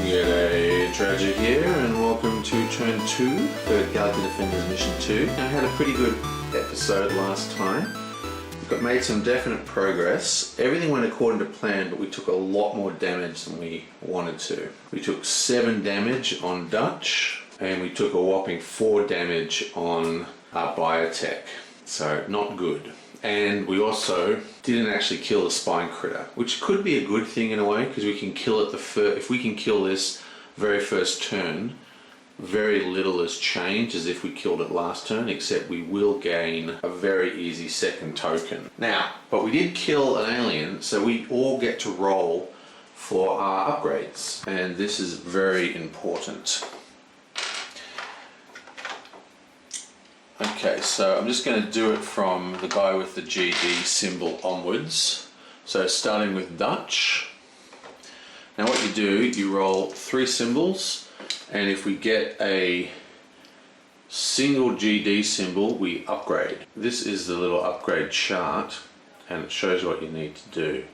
Get a Tragic here, and welcome to Turn 2 for Galaxy Defenders Mission 2. Now, I had a pretty good episode last time. We made some definite progress. Everything went according to plan, but we took a lot more damage than we wanted to. We took 7 damage on Dutch, and we took a whopping 4 damage on our biotech. So, not good. And we also didn't actually kill the spine critter, which could be a good thing in a way, because we can kill it if we can kill this very first turn, very little has changed as if we killed it last turn, except we will gain a very easy second token. Now, but we did kill an alien, so we all get to roll for our upgrades, and this is very important. Okay, so I'm just going to do it from the guy with the GD symbol onwards. So starting with Dutch. Now what you do, you roll 3 symbols, and if we get a single GD symbol, we upgrade. This is the little upgrade chart, and it shows what you need to do.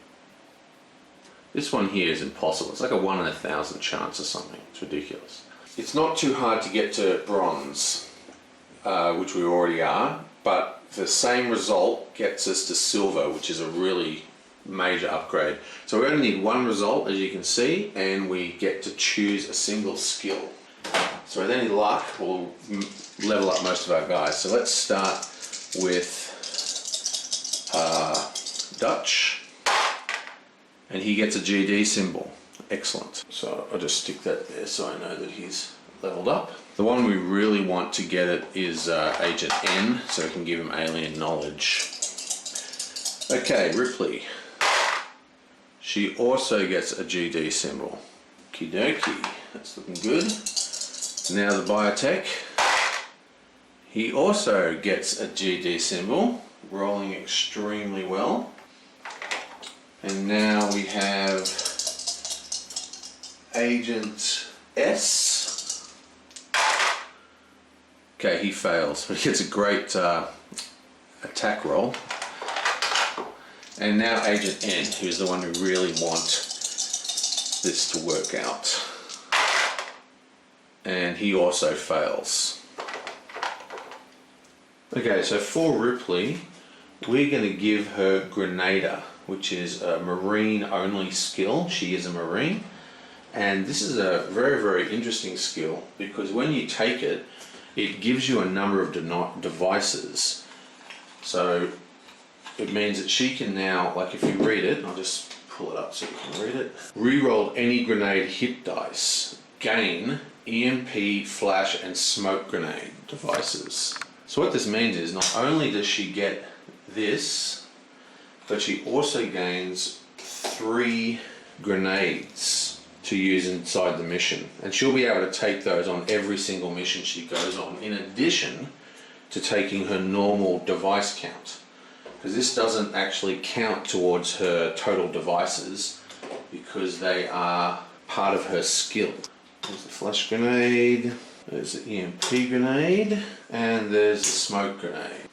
This one here is impossible. It's like a 1 in 1,000 chance or something. It's ridiculous. It's not too hard to get to bronze. Which we already are, but the same result gets us to silver, which is a really major upgrade. So we only need 1 result, as you can see, and we get to choose a single skill. So with any luck, we'll level up most of our guys. So let's start with Dutch, and he gets a GD symbol. Excellent. So I'll just stick that there so I know that he's leveled up. The one we really want to get it is Agent N, so we can give him alien knowledge. Okay, Ripley. She also gets a GD symbol. Okie dokie, that's looking good. Now the biotech. He also gets a GD symbol, rolling extremely well. And now we have Agent S. Okay, he fails, but he gets a great attack roll. And now Agent N, who's the one who really want this to work out. And he also fails. Okay, so for Ripley, we're going to give her Grenader, which is a marine-only skill. She is a marine. And this is a very, very interesting skill, because when you take it, it gives you a number of devices. So it means that she can now, like if you read it, I'll just pull it up so you can read it. Reroll any grenade hit dice. Gain EMP, flash, and smoke grenade devices. So what this means is not only does she get this, but she also gains 3 grenades to use inside the mission, and she'll be able to take those on every single mission she goes on, in addition to taking her normal device count, because this doesn't actually count towards her total devices because they are part of her skill. There's the flash grenade, there's the EMP grenade, and there's the smoke grenade.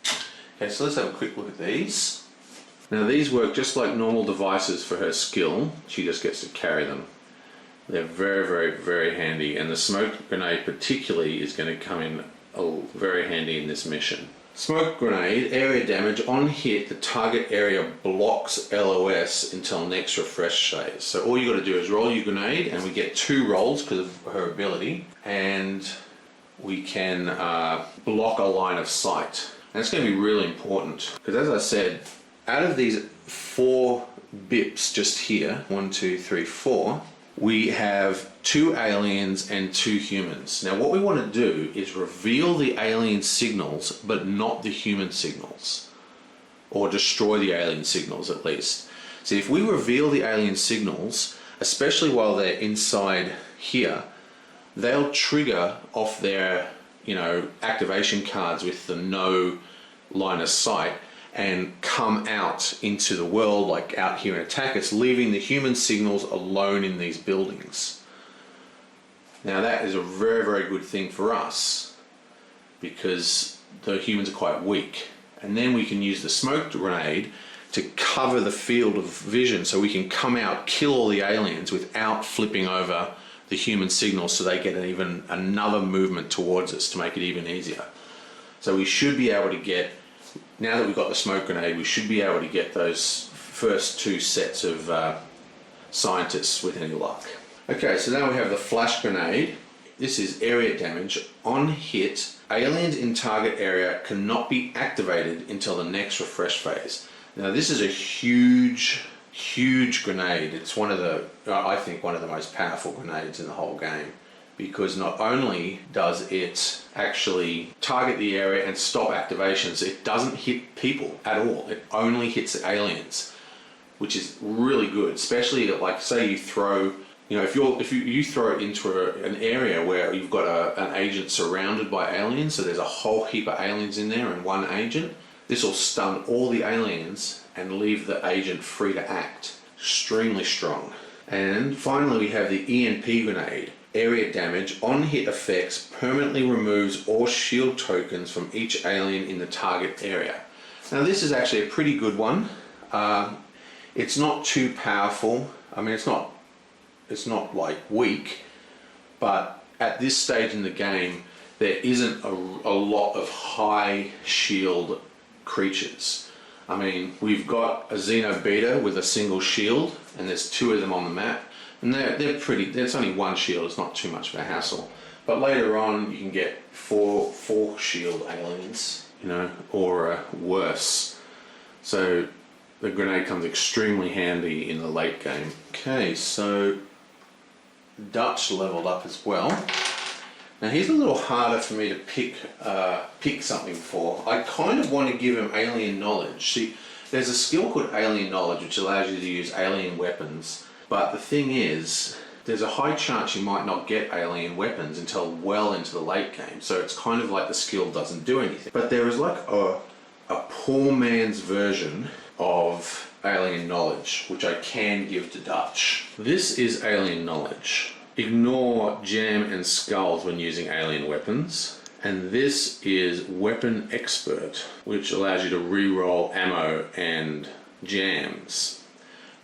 Okay, so let's have a quick look at these. Now these work just like normal devices for her skill. She just gets to carry them. They're very, very, very handy, and the smoke grenade particularly is going to come in very handy in this mission. Smoke grenade, area damage. On hit, the target area blocks LOS until next refresh phase. So all you got to do is roll your grenade, and we get 2 rolls because of her ability, and we can block a line of sight. And it's going to be really important, because as I said, out of these 4 bips just here, 1, 2, 3, 4, we have 2 aliens and 2 humans. Now what we want to do is reveal the alien signals, but not the human signals. Or destroy the alien signals at least. So if we reveal the alien signals, especially while they're inside here, they'll trigger off their, activation cards with the no line of sight, and come out into the world, like out here and attack us, leaving the human signals alone in these buildings. Now that is a very, very good thing for us, because the humans are quite weak. And then we can use the smoke grenade to cover the field of vision, so we can come out, kill all the aliens without flipping over the human signals so they get even another movement towards us to make it even easier. So we should be able to get, now that we've got the smoke grenade, we should be able to get those first two sets of scientists with any luck. Okay, so now we have the flash grenade. This is area damage. On hit, aliens in target area cannot be activated until the next refresh phase. Now this is a huge grenade. It's one of the, I think, one of the most powerful grenades in the whole game, because not only does it actually target the area and stop activations, it doesn't hit people at all. It only hits the aliens, which is really good. Especially like, say you throw, you know, if you throw it into an area where you've got an agent surrounded by aliens, so there's a whole heap of aliens in there and one agent, this will stun all the aliens and leave the agent free to act. Extremely strong. And finally we have the EMP grenade. Area damage. On hit effects permanently removes all shield tokens from each alien in the target area. Now this is actually a pretty good one. It's not too powerful. I mean, it's not like weak, but at this stage in the game there isn't a lot of high shield creatures. I mean, we've got a xeno beta with a single shield, and there's two of them on the map, and they're pretty. There's only one shield. It's not too much of a hassle. But later on, you can get four shield aliens, you know, or worse. So the grenade comes extremely handy in the late game. Okay, so Dutch leveled up as well. Now he's a little harder for me to pick something for. I kind of want to give him alien knowledge. See, there's a skill called alien knowledge which allows you to use alien weapons, but the thing is, there's a high chance you might not get alien weapons until well into the late game, so it's kind of like the skill doesn't do anything. But there is like a poor man's version of alien knowledge which I can give to Dutch. This is alien knowledge. Ignore jam and skulls when using alien weapons. And this is weapon expert, which allows you to re-roll ammo and jams.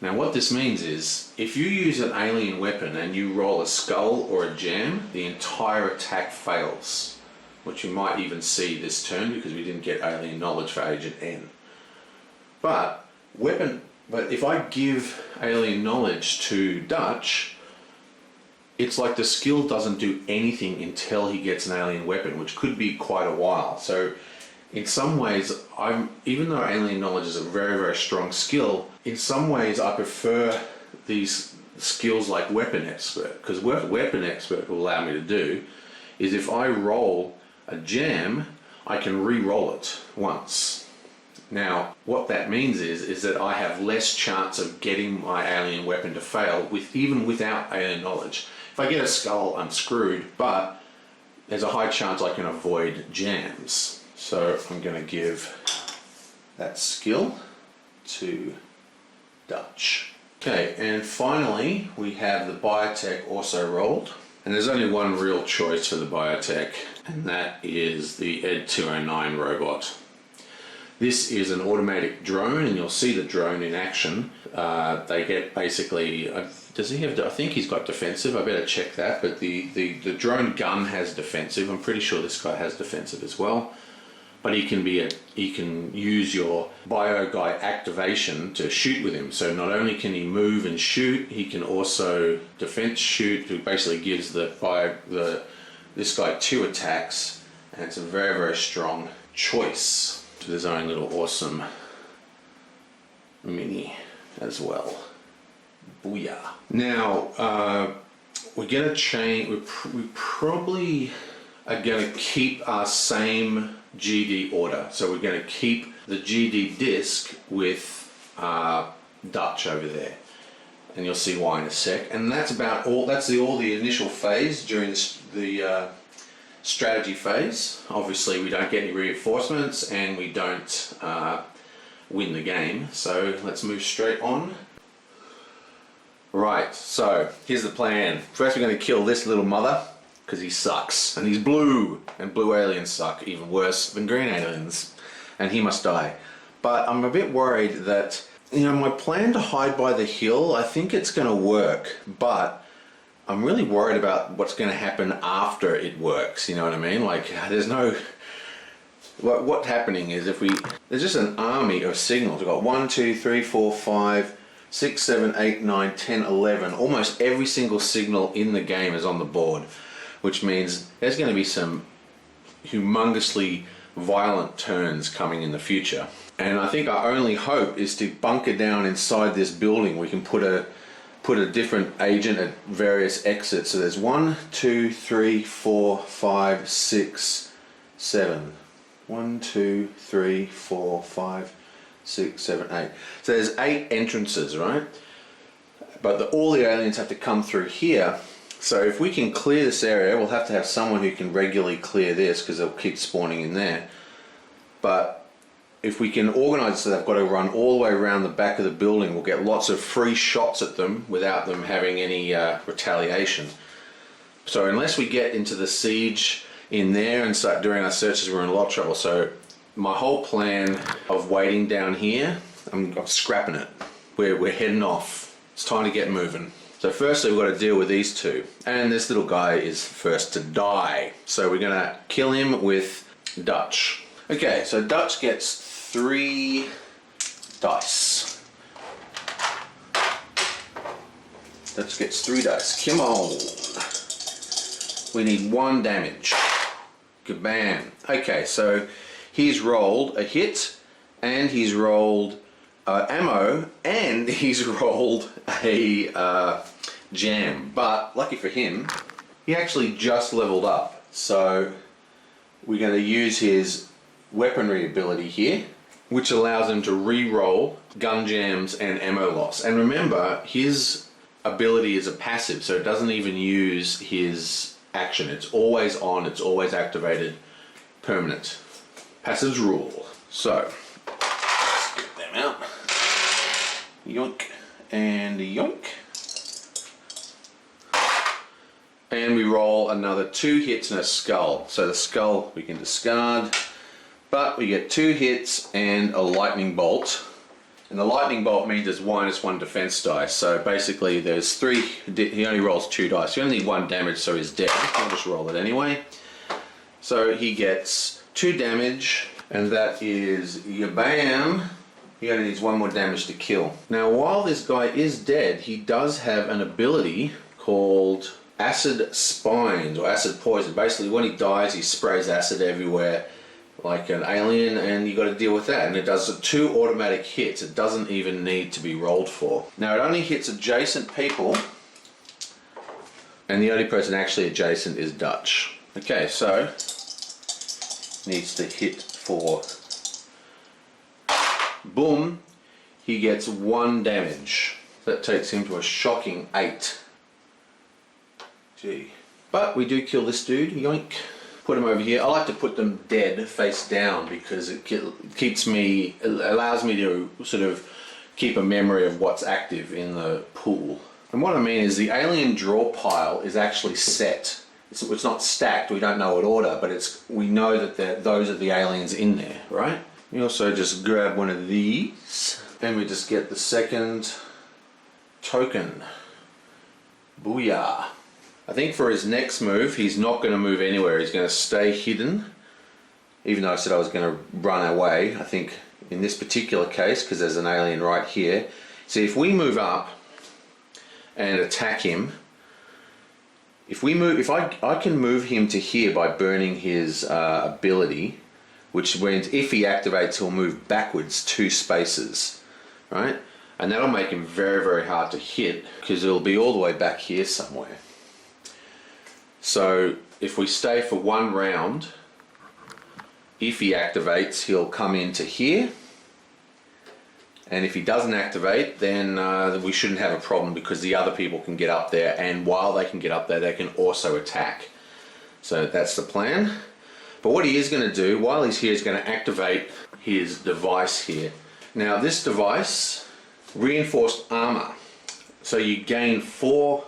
Now what this means is, if you use an alien weapon and you roll a skull or a jam, the entire attack fails, which you might even see this turn because we didn't get alien knowledge for Agent N. But if I give alien knowledge to Dutch, it's like the skill doesn't do anything until he gets an alien weapon, which could be quite a while. So in some ways, even though alien knowledge is a very, very strong skill, in some ways I prefer these skills like weapon expert, because what weapon expert will allow me to do is, if I roll a jam, I can re-roll it once. Now, what that means is that I have less chance of getting my alien weapon to fail even without alien knowledge. If I get a skull, I'm screwed, but there's a high chance I can avoid jams. So I'm going to give that skill to Dutch. Okay, and finally we have the biotech also rolled. And there's only one real choice for the biotech, and that is the Ed 209 robot. This is an automatic drone, and you'll see the drone in action. They get basically, does he have, I think he's got defensive, I better check that, but the drone gun has defensive. I'm pretty sure this guy has defensive as well. But he can use your bio guy activation to shoot with him. So not only can he move and shoot, he can also defense shoot, who basically gives this guy 2 attacks, and it's a very, very strong choice. To his own little awesome mini as well. Booyah. Now, we're going to change, we probably are going to keep our same GD order. So we're going to keep the GD disc with Dutch over there. And you'll see why in a sec. And that's about all, that's all the initial phase during the strategy phase. Obviously we don't get any reinforcements and we don't win the game, so let's move straight on. Right, so here's the plan. First we're going to kill this little mother because he sucks, and he's blue, and blue aliens suck even worse than green aliens, and he must die. But I'm a bit worried that, you know, my plan to hide by the hill, I think it's going to work, but I'm really worried about what's going to happen after it works, you know what I mean? Like, there's no... What's happening is there's just an army of signals. We've got 1, 2, 3, 4, 5, 6, 7, 8, 9, 10, 11. Almost every single signal in the game is on the board, which means there's going to be some humongously violent turns coming in the future. And I think our only hope is to bunker down inside this building. We can put a different agent at various exits. So there's 1, 2, 3, 4, 5, 6, 7. 1, 2, 3, 4, 5, 6, 7, 8. So there's 8 entrances, right? But all the aliens have to come through here. So if we can clear this area, we'll have to have someone who can regularly clear this because they'll keep spawning in there. But if we can organize so they've got to run all the way around the back of the building, we'll get lots of free shots at them without them having any retaliation. So unless we get into the siege in there and start doing our searches, we're in a lot of trouble. So my whole plan of waiting down here, I'm scrapping it. We're heading off. It's time to get moving. So firstly we've got to deal with these two. And this little guy is first to die. So we're gonna kill him with Dutch. Okay, so Dutch gets 3 dice. Dutch gets 3 dice. Come on. We need 1 damage. Kabam. Okay, so he's rolled a hit, and he's rolled ammo, and he's rolled a jam. But lucky for him, he actually just leveled up. So we're going to use his weaponry ability here, which allows him to re-roll gun jams and ammo loss. And remember, his ability is a passive, so it doesn't even use his action. It's always on, it's always activated, permanent. Passives rule. So, let's get them out. Yoink and yoink. And we roll another 2 hits and a skull. So the skull we can discard, but we get 2 hits and a lightning bolt. And the lightning bolt means there's -1 defense dice. So basically there's 3, he only rolls 2 dice. You only need 1 damage, so he's dead. I'll just roll it anyway. So he gets 2 damage, and that is yabam. He only needs 1 more damage to kill. Now while this guy is dead, he does have an ability called acid spines or acid poison. Basically when he dies he sprays acid everywhere like an alien, and you got to deal with that. And it does 2 automatic hits. It doesn't even need to be rolled for. Now it only hits adjacent people, and the only person actually adjacent is Dutch. Okay, so needs to hit for boom. He gets 1 damage. That takes him to a shocking 8. Gee. But we do kill this dude. Yoink. Put them over here. I like to put them dead, face down, because it allows me to sort of keep a memory of what's active in the pool. And what I mean is the alien draw pile is actually set. It's not stacked. We don't know what order, but we know that those are the aliens in there, right? We also just grab one of these, and we just get the second token. Booyah. I think for his next move, he's not going to move anywhere. He's going to stay hidden. Even though I said I was going to run away, I think in this particular case, because there's an alien right here. See, if we move up and attack him, if I can move him to here by burning his ability, which means if he activates, he'll move backwards 2 spaces, right? And that'll make him very, very hard to hit, because it'll be all the way back here somewhere. So if we stay for 1 round, if he activates, he'll come into here. And if he doesn't activate, then we shouldn't have a problem, because the other people can get up there, and while they can get up there, they can also attack. So that's the plan. But what he is going to do while he's here is going to activate his device here. Now this device, reinforced armor. So you gain 4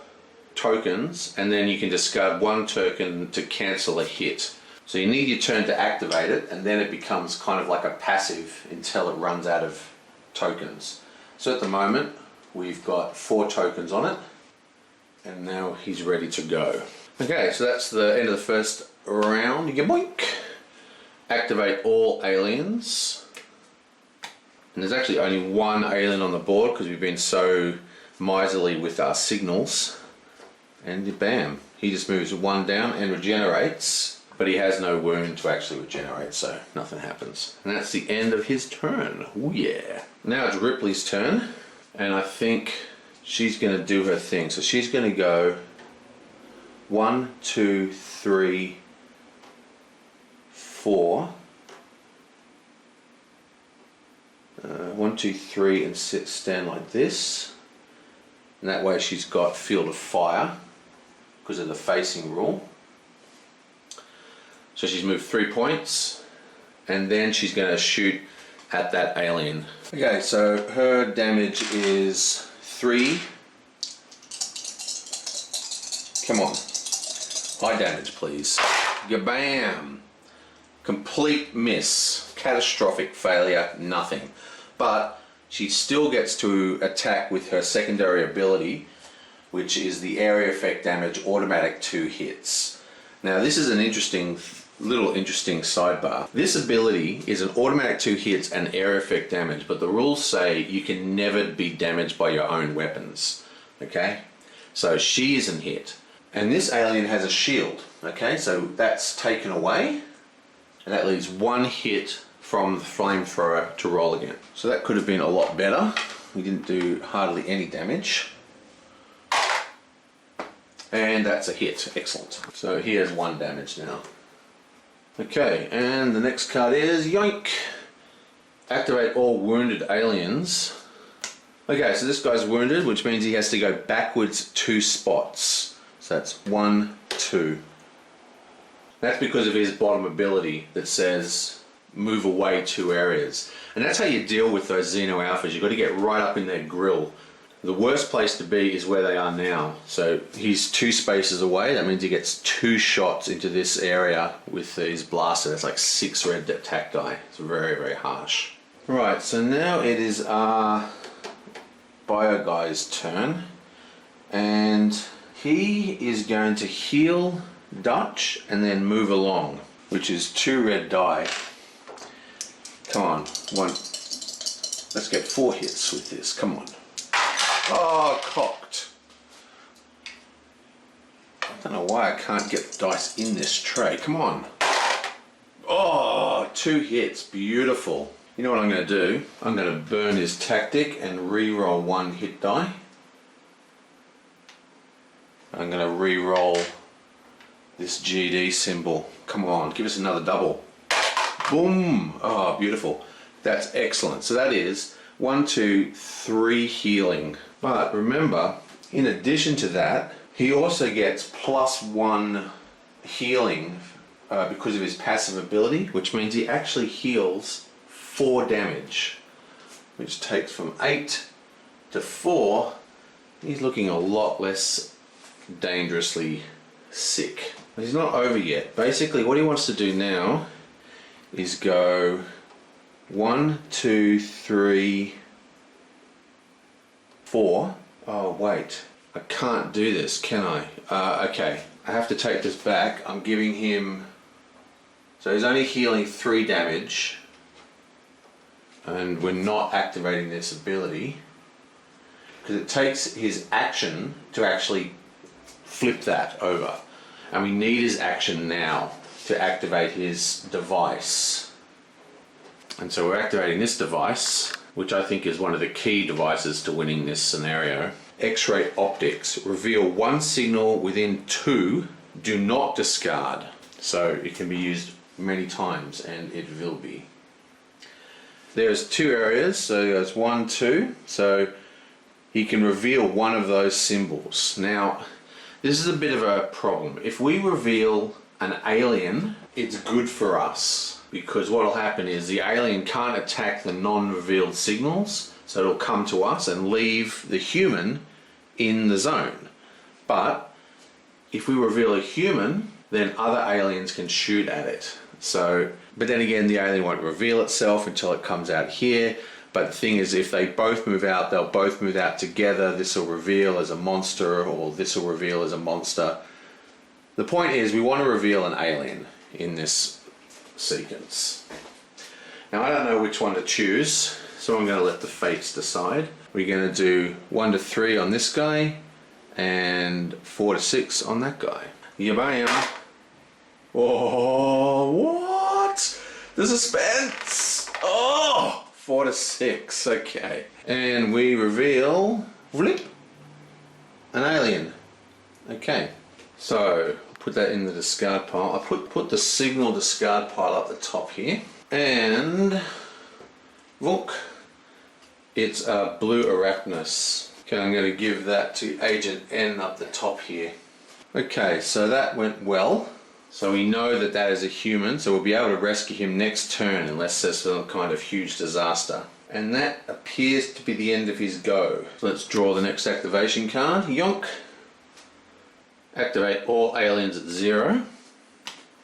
tokens, and then you can discard 1 token to cancel a hit. So you need your turn to activate it, and then it becomes kind of like a passive until it runs out of tokens. So at the moment we've got 4 tokens on it, And now he's ready to go. Okay, so that's the end of the first round. Yoink! Activate all aliens. And there's actually only one alien on the board because we've been so miserly with our signals. And bam, he just moves one down and regenerates, but he has no wound to actually regenerate, so nothing happens. And that's the end of his turn. Oh yeah. Now it's Ripley's turn, and I think she's going to do her thing. So she's going to go 1, 2, 3, 4. 1, 2, 3, and stand like this. And that way she's got field of fire because of the facing rule. So she's moved 3 points, and then she's going to shoot at that alien. Okay, so her damage is 3. Come on. High damage, please. Gabam! Complete miss. Catastrophic failure, nothing. But she still gets to attack with her secondary ability, which is the area effect damage automatic 2 hits. Now this is an interesting sidebar. This ability is an automatic 2 hits and area effect damage, but the rules say you can never be damaged by your own weapons. Okay? So she isn't hit. And this alien has a shield. Okay, so that's taken away. And that leaves 1 hit from the flamethrower to roll again. So that could have been a lot better. We didn't do hardly any damage. And that's a hit. Excellent. So he has 1 damage now. Okay, and the next card is yoink! Activate all wounded aliens. Okay, so this guy's wounded, which means he has to go backwards 2 spots. So that's 1, 2. That's because of his bottom ability that says move away 2 areas. And that's how you deal with those xeno alphas. You've got to get right up in their grill. The worst place to be is where they are now. So he's 2 spaces away. That means he gets 2 shots into this area with his blaster. That's like 6 red attack die. It's very, very harsh. Right, so now it is our bio guy's turn. And he is going to heal Dutch and then move along, which is 2 red die. Come on, 1. Let's get 4 hits with this. Come on. Oh, cocked. I don't know why I can't get the dice in this tray. Come on. Oh, 2 hits. Beautiful. You know what I'm going to do? I'm going to burn his tactic and re-roll 1 hit die. I'm going to re-roll this GD symbol. Come on, give us another double. Boom! Oh, beautiful. That's excellent. So that is 1, 2, 3 healing. But remember, in addition to that, he also gets +1 healing because of his passive ability, which means he actually heals 4 damage, which takes from 8 to 4. He's looking a lot less dangerously sick. But he's not over yet. Basically, what he wants to do now is go 1, 2, 3, 4. Oh wait, I can't do this, can I? Okay, I have to take this back. I'm giving him, so he's only healing 3 damage, and we're not activating this ability because it takes his action to actually flip that over, and we need his action now to activate his device. And so we're activating this device, which I think is one of the key devices to winning this scenario. X-ray optics. Reveal 1 signal within 2. Do not discard. So it can be used many times, and it will be. There's 2 areas, so there's 1, 2. So he can reveal one of those symbols. Now, this is a bit of a problem. If we reveal an alien, it's good for us, because what will happen is the alien can't attack the non-revealed signals, so it'll come to us and leave the human in the zone. But if we reveal a human, then other aliens can shoot at it. So, but then again, the alien won't reveal itself until it comes out here. But the thing is, if they both move out, they'll both move out together. This will reveal as a monster, or this will reveal as a monster. The point is, we want to reveal an alien in this sequence. Now, I don't know which one to choose, so I'm going to let the fates decide. We're going to do 1 to 3 on this guy, and 4 to 6 on that guy. Yabam! Oh, what? The suspense! Oh! 4 to 6, okay. And we reveal, flip, an alien. Okay, so put that in the discard pile. I put the signal discard pile up the top here. And, look, it's a blue Arachnus. Okay, I'm going to give that to Agent N up the top here. Okay, so that went well. So we know that that is a human, so we'll be able to rescue him next turn unless there's some kind of huge disaster. And that appears to be the end of his go. So let's draw the next activation card. Yonk. Activate all aliens at 0.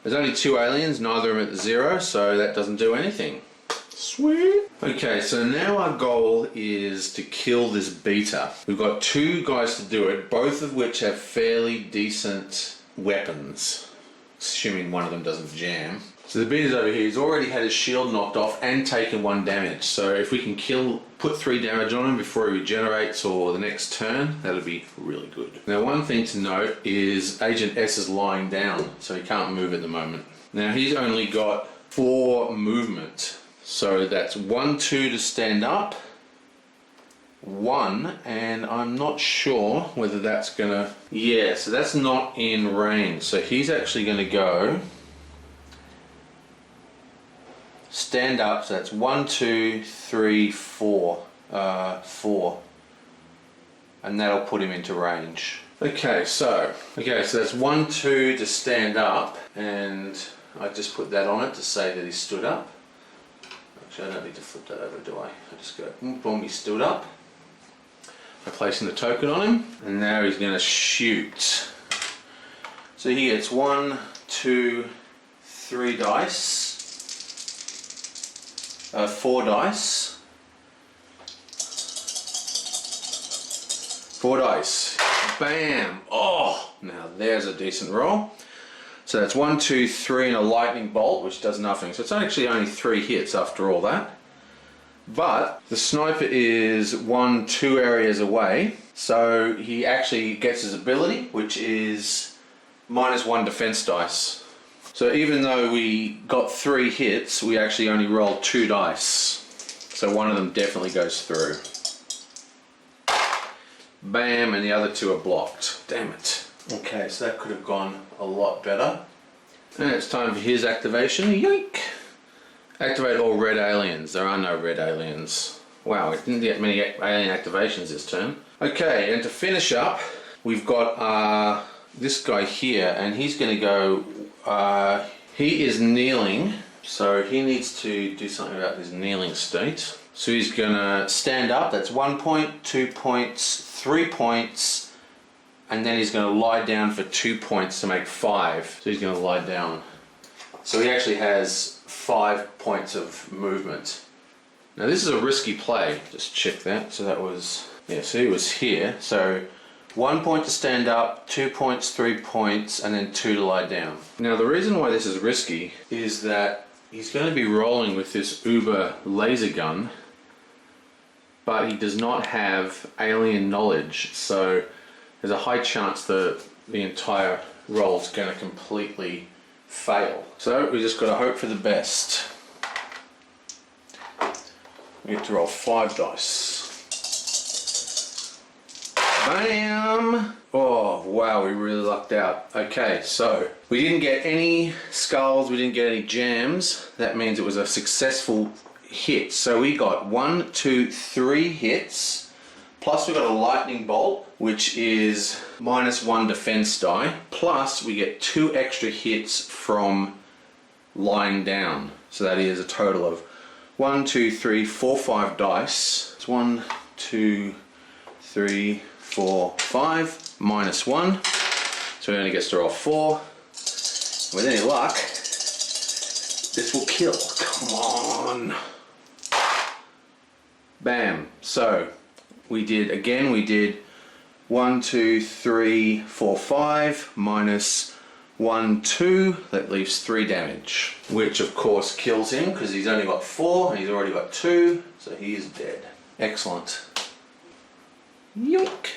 There's only 2 aliens, neither of them at 0, so that doesn't do anything. Sweet. Okay, so now our goal is to kill this beta. We've got 2 guys to do it, both of which have fairly decent weapons. Assuming one of them doesn't jam. So the beta's over here. He's already had his shield knocked off and taken 1 damage. So if we can put 3 damage on him before he regenerates or the next turn, that'll be really good. Now, one thing to note is Agent S is lying down, so he can't move at the moment. Now, he's only got 4 movement. So that's 1, 2 to stand up. 1, and I'm not sure whether that's gonna... Yeah, so that's not in range. So he's actually gonna go stand up, so that's 1, 2, 3, 4. 4. And that'll put him into range. Okay, so that's 1, 2 to stand up, and I just put that on it to say that he stood up. Actually, I don't need to flip that over, do I? I just go, boom, he stood up. I'm placing the token on him, and now he's going to shoot. So he gets 1, 2, 3 dice, 4 dice, 4 dice. Bam! Oh, now there's a decent roll. So that's 1, 2, 3, and a lightning bolt, which does nothing. So it's actually only 3 hits after all that. But the sniper is 1, 2 areas away, so he actually gets his ability, which is -1 defense dice. So even though we got 3 hits, we actually only rolled 2 dice. So one of them definitely goes through. Bam, and the other 2 are blocked. Damn it. Okay, so that could have gone a lot better. And it's time for his activation. Yoink! Activate all red aliens. There are no red aliens. Wow, we didn't get many alien activations this turn. Okay, and to finish up, we've got this guy here, and he's going to go... he is kneeling, so he needs to do something about his kneeling state. So he's going to stand up. That's 1 point, 2 points, 3 points, and then he's going to lie down for 2 points to make 5. So he's going to lie down. So he actually has 5 points of movement. Now this is a risky play. Just check that. So that was... Yeah, so he was here. So 1 point to stand up, 2 points, 3 points, and then 2 to lie down. Now the reason why this is risky is that he's going to be rolling with this Uber laser gun, but he does not have alien knowledge, so there's a high chance that the entire roll is going to completely fail. So we just got to hope for the best. We get to roll 5 dice. Bam! Oh wow, we really lucked out. Okay, so we didn't get any skulls, we didn't get any jams. That means it was a successful hit. So we got 1, 2, 3 hits, plus we got a lightning bolt, which is -1 defense die, plus we get 2 extra hits from lying down. So that is a total of 1, 2, 3, 4, 5 dice. It's 1, 2, 3, 4, 5, -1. So he only gets to roll 4. With any luck, this will kill. Come on. Bam. So we did 1, 2, 3, 4, 5 minus 1, 2. That leaves 3 damage, which of course kills him because he's only got 4 and he's already got 2, so he is dead. Excellent. Yoink.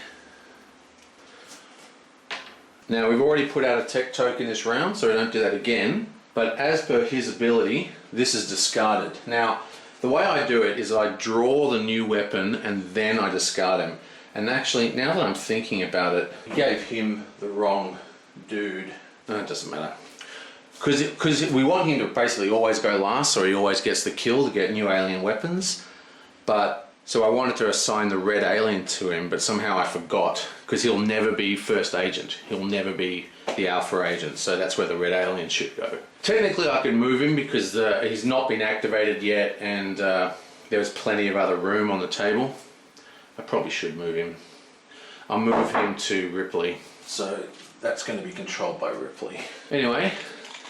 Now we've already put out a tech token this round, so we don't do that again. But as per his ability, this is discarded. Now, the way I do it is I draw the new weapon and then I discard him. And actually, now that I'm thinking about it, I gave him the wrong dude. No, it doesn't matter. Because we want him to basically always go last, so he always gets the kill to get new alien weapons. So I wanted to assign the red alien to him, but somehow I forgot, because he'll never be first agent. He'll never be the alpha agent, so that's where the red alien should go. Technically I could move him because he's not been activated yet, and there's plenty of other room on the table. I probably should move him. I'll move him to Ripley, so that's going to be controlled by Ripley. Anyway,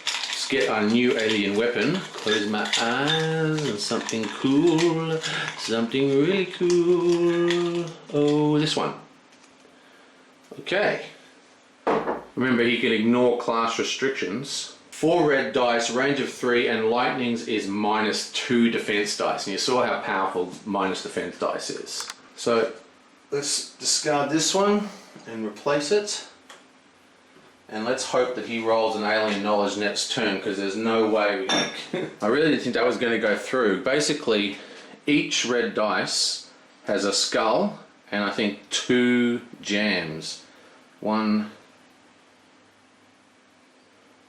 let's get our new alien weapon. Close my eyes and something cool, something really cool. Oh, this one. Okay. Remember, he can ignore class restrictions. 4 red dice, range of 3, and lightnings is -2 defense dice. And you saw how powerful minus defense dice is. So let's discard this one and replace it. And let's hope that he rolls an alien knowledge next turn, because there's no way we can. I really didn't think that was going to go through. Basically, each red dice has a skull and I think 2 jams. One.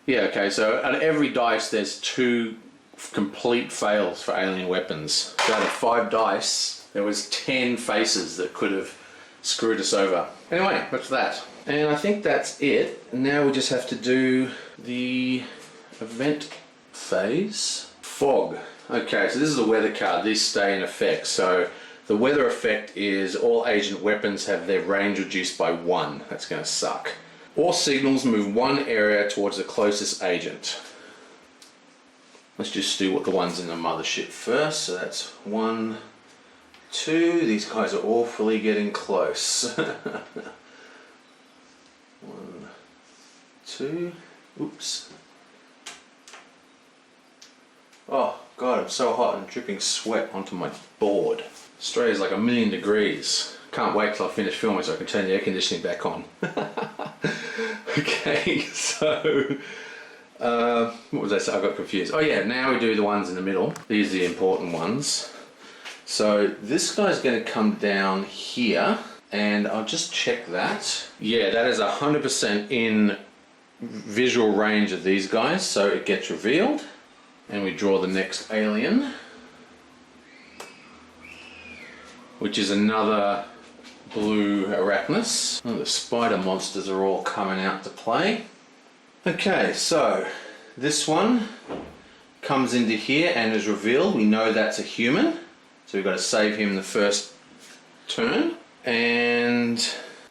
Yeah, okay, so out of every dice there's 2 complete fails for alien weapons. So out of 5 dice, there was 10 faces that could have screwed us over. Anyway, that's that. And I think that's it. Now we just have to do the event phase. Fog. Okay, so this is a weather card. These stay in effect. So the weather effect is all agent weapons have their range reduced by 1. That's going to suck. All signals move 1 area towards the closest agent. Let's just do what the ones in the mothership first. So that's 1, 2. These guys are awfully getting close. 1, 2. Oops. Oh God, I'm so hot and dripping sweat onto my board. Australia's like 1,000,000 degrees. Can't wait till I finish filming so I can turn the air conditioning back on. Okay, so what was I saying? I got confused. Oh yeah, now we do the ones in the middle. These are the important ones. So this guy's going to come down here, and I'll just check that. Yeah, that is 100% in visual range of these guys, so it gets revealed. And we draw the next alien, which is another blue Arachnus. Oh, the spider monsters are all coming out to play. Okay, so this one comes into here and is revealed. We know that's a human, so we've got to save him the first turn. And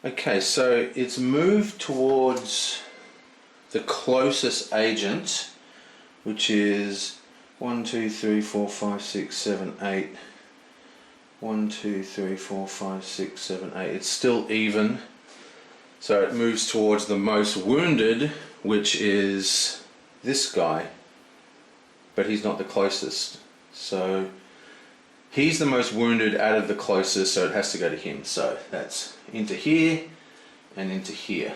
okay, so it's moved towards the closest agent, which is 1, 2, 3, 4, 5, 6, 7, 8. 1, 2, 3, 4, 5, 6, 7, 8. It's still even. So it moves towards the most wounded, which is this guy. But he's not the closest. So he's the most wounded out of the closest, so it has to go to him. So that's into here and into here.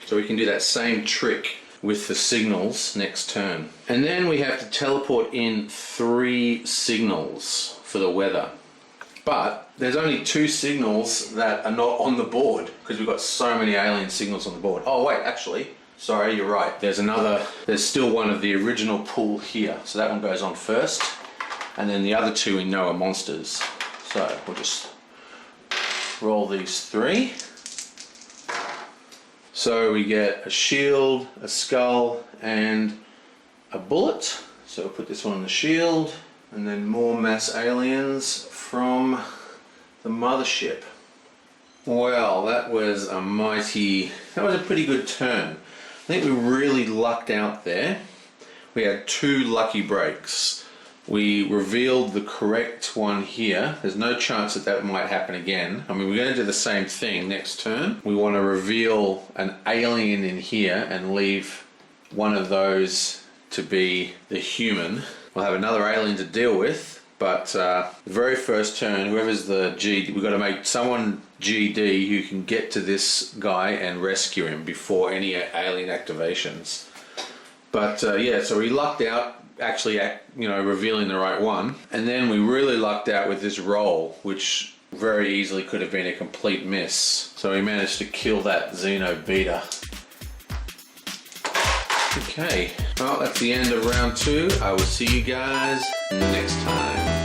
So we can do that same trick with the signals next turn. And then we have to teleport in 3 signals for the weather. But there's only 2 signals that are not on the board because we've got so many alien signals on the board. Oh wait, actually, sorry, you're right. There's still one of the original pool here. So that one goes on first. And then the other 2 we know are monsters. So we'll just roll these 3. So we get a shield, a skull, and a bullet. So we'll put this one on the shield. And then more mass aliens from the mothership. Well, that was a pretty good turn. I think we really lucked out there. We had 2 lucky breaks. We revealed the correct one here. There's no chance that that might happen again. I mean, we're going to do the same thing next turn. We want to reveal an alien in here and leave one of those to be the human. We'll have another alien to deal with, but the very first turn, whoever's the GD, we've got to make someone GD who can get to this guy and rescue him before any alien activations. But yeah, so we lucked out actually, revealing the right one. And then we really lucked out with this roll, which very easily could have been a complete miss. So we managed to kill that xeno beta. Okay, well, that's the end of round 2. I will see you guys next time.